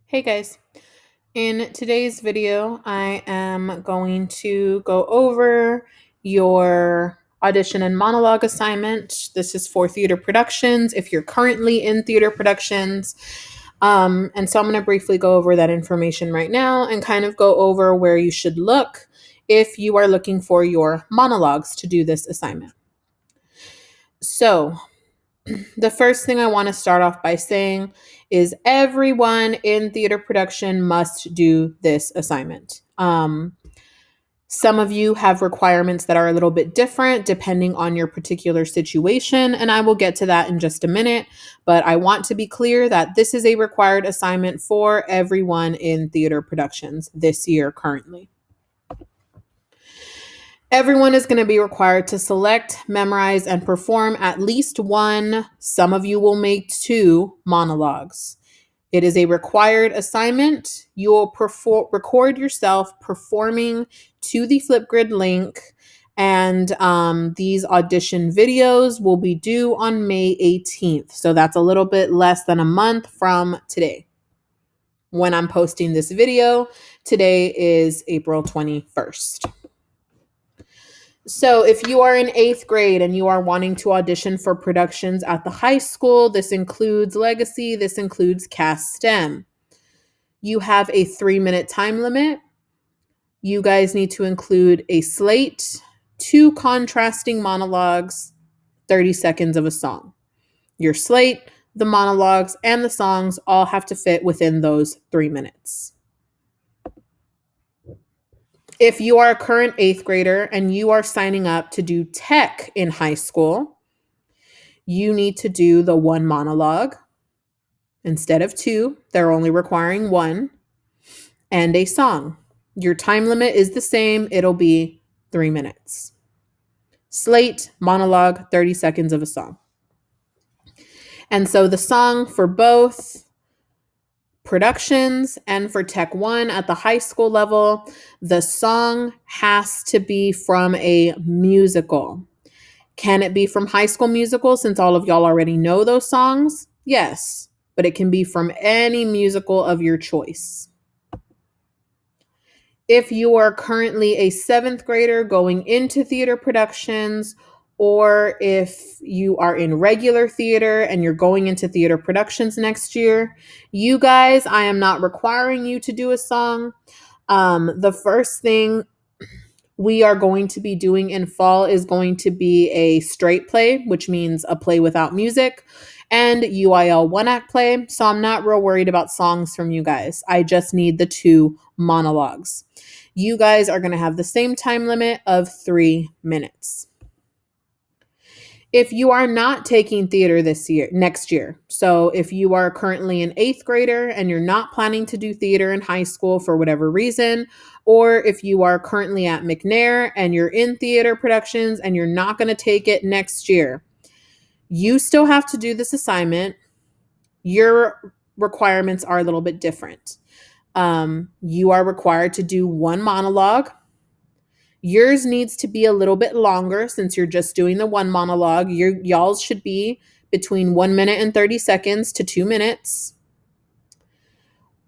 Hey guys, in today's video, I am going to go over your audition and monologue assignment. This is for theater productions if you're currently in theater productions. And so I'm going to briefly go over that information right now and kind of go over where you should look if you are looking for your monologues to do this assignment. So, the first thing I want to start off by saying is everyone in theater production must do this assignment. Some of you have requirements that are a little bit different depending on your particular situation, and I will get to that in just a minute. But I want to be clear that this is a required assignment for everyone in theater productions this year currently. Everyone is going to be required to select, memorize, and perform at least one, some of you will make two monologues. It is a required assignment. You will record yourself performing to the Flipgrid link, and these audition videos will be due on May 18th. So that's a little bit less than a month from today. When I'm posting this video, today is April 21st. So, if you are in 8th grade and you are wanting to audition for productions at the high school, this includes Legacy, this includes Cast STEM. You have a 3-minute time limit. You guys need to include a slate, 2 contrasting monologues, 30 seconds of a song. Your slate, the monologues, and the songs all have to fit within those 3 minutes. If you are a current 8th grader and you are signing up to do tech in high school, you need to do the 1 monologue instead of 2. They're only requiring 1 and a song. Your time limit is the same. It'll be 3 minutes. Slate, monologue, 30 seconds of a song. And so the song for both productions and for Tech 1 at the high school level, the song has to be from a musical. Can it be from High School Musical since all of y'all already know those songs? Yes, but it can be from any musical of your choice. If you are currently a 7th grader going into theater productions, or if you are in regular theater and you're going into theater productions next year, you guys, I am not requiring you to do a song. The first thing we are going to be doing in fall is going to be a straight play, which means a play without music, and UIL 1-act play. So I'm not real worried about songs from you guys. I just need the 2 monologues. You guys are going to have the same time limit of 3 minutes. If you are not taking theater next year, so if you are currently an 8th grader and you're not planning to do theater in high school for whatever reason, or if you are currently at McNair and you're in theater productions and you're not going to take it next year, you still have to do this assignment. Your requirements are a little bit different. You are required to do 1 monologue. Yours needs to be a little bit longer since you're just doing the 1 monologue. Y'all's should be between 1 minute and 30 seconds to 2 minutes.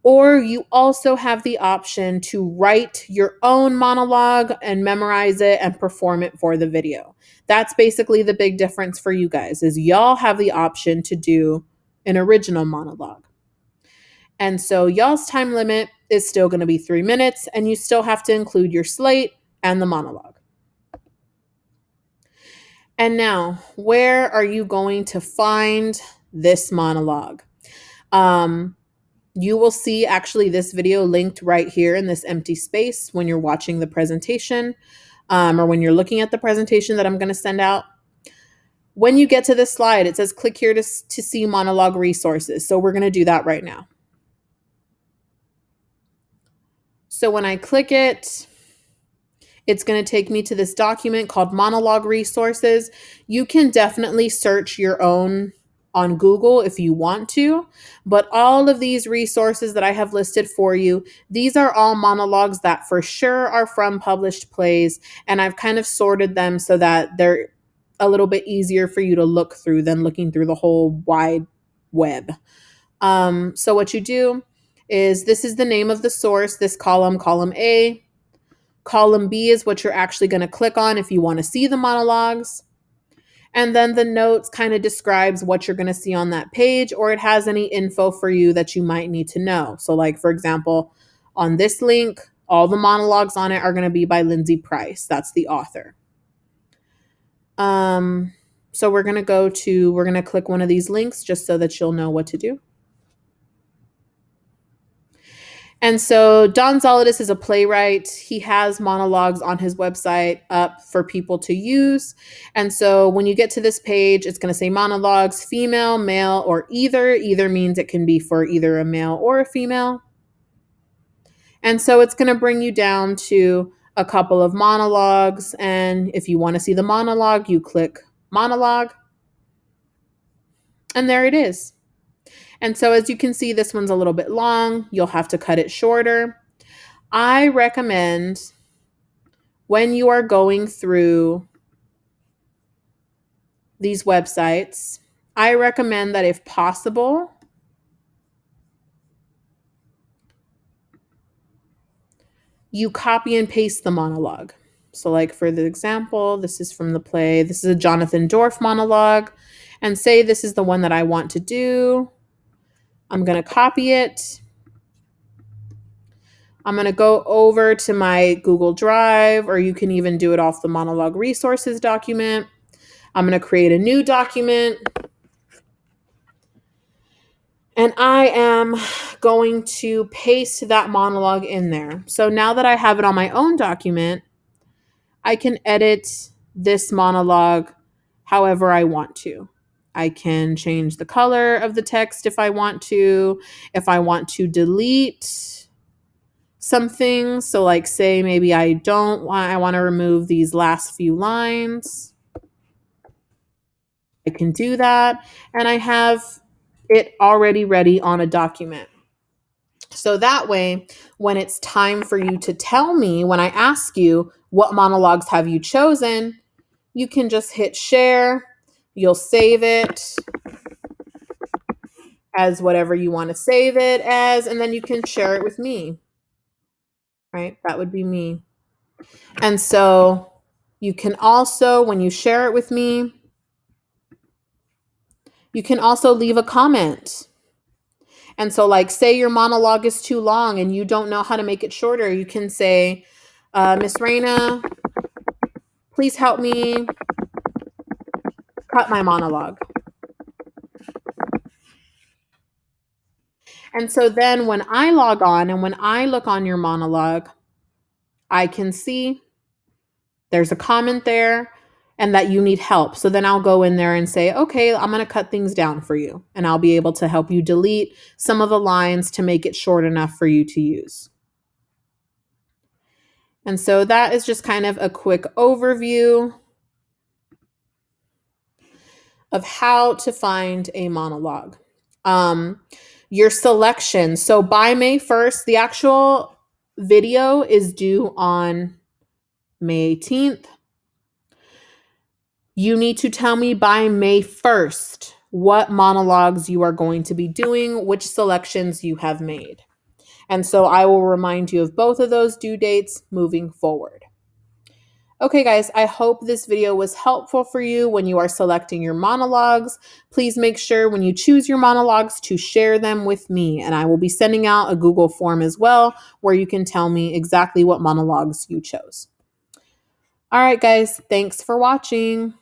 Or you also have the option to write your own monologue and memorize it and perform it for the video. That's basically the big difference for you guys, is y'all have the option to do an original monologue. And so y'all's time limit is still going to be 3 minutes, and you still have to include your slate and the monologue. And now, where are you going to find this monologue? You will see actually this video linked right here in this empty space when you're watching the presentation, or when you're looking at the presentation that I'm going to send out. When you get to this slide, it says click here to see monologue resources. So we're going to do that right now. So when I click it, it's going to take me to this document called Monologue Resources. You can definitely search your own on Google if you want to, but all of these resources that I have listed for you, these are all monologues that for sure are from published plays, and I've kind of sorted them so that they're a little bit easier for you to look through than looking through the whole wide web. So what you do is this is the name of the source, this column, column A. Column B is what you're actually going to click on if you want to see the monologues. And then the notes kind of describes what you're going to see on that page, or it has any info for you that you might need to know. So like, for example, on this link, all the monologues on it are going to be by Lindsay Price. That's the author. So we're going to click one of these links just so that you'll know what to do. And so Don Zolidis is a playwright. He has monologues on his website up for people to use. And so when you get to this page, it's going to say monologues, female, male, or either. Either means it can be for either a male or a female. And so it's going to bring you down to a couple of monologues. And if you want to see the monologue, you click monologue. And there it is. And so as you can see, this one's a little bit long. You'll have to cut it shorter. I recommend when you are going through these websites, I recommend that if possible, you copy and paste the monologue. So like for the example, this is from the play. This is a Jonathan Dorff monologue. And say this is the one that I want to do. I'm going to copy it. I'm going to go over to my Google Drive, or you can even do it off the monologue resources document. I'm going to create a new document. And I am going to paste that monologue in there. So now that I have it on my own document, I can edit this monologue however I want to. I can change the color of the text if I want to. If I want to delete something, so like say maybe I want to remove these last few lines, I can do that. And I have it already ready on a document. So that way, when it's time for you to tell me, when I ask you what monologues have you chosen, you can just hit share. You'll save it as whatever you want to save it as, and then you can share it with me. Right? That would be me. And so you can also, when you share it with me, you can also leave a comment. And so like say your monologue is too long and you don't know how to make it shorter, you can say, Miss Raina, please help me cut my monologue. And so then when I log on and when I look on your monologue, I can see there's a comment there and that you need help. So then I'll go in there and say, okay, I'm going to cut things down for you. And I'll be able to help you delete some of the lines to make it short enough for you to use. And so that is just kind of a quick overview of how to find a monologue. Your selection. So by May 1st, the actual video is due on May 18th. You need to tell me by May 1st what monologues you are going to be doing, which selections you have made. And so I will remind you of both of those due dates moving forward. Okay, guys, I hope this video was helpful for you when you are selecting your monologues. Please make sure when you choose your monologues to share them with me, and I will be sending out a Google form as well where you can tell me exactly what monologues you chose. All right, guys, thanks for watching.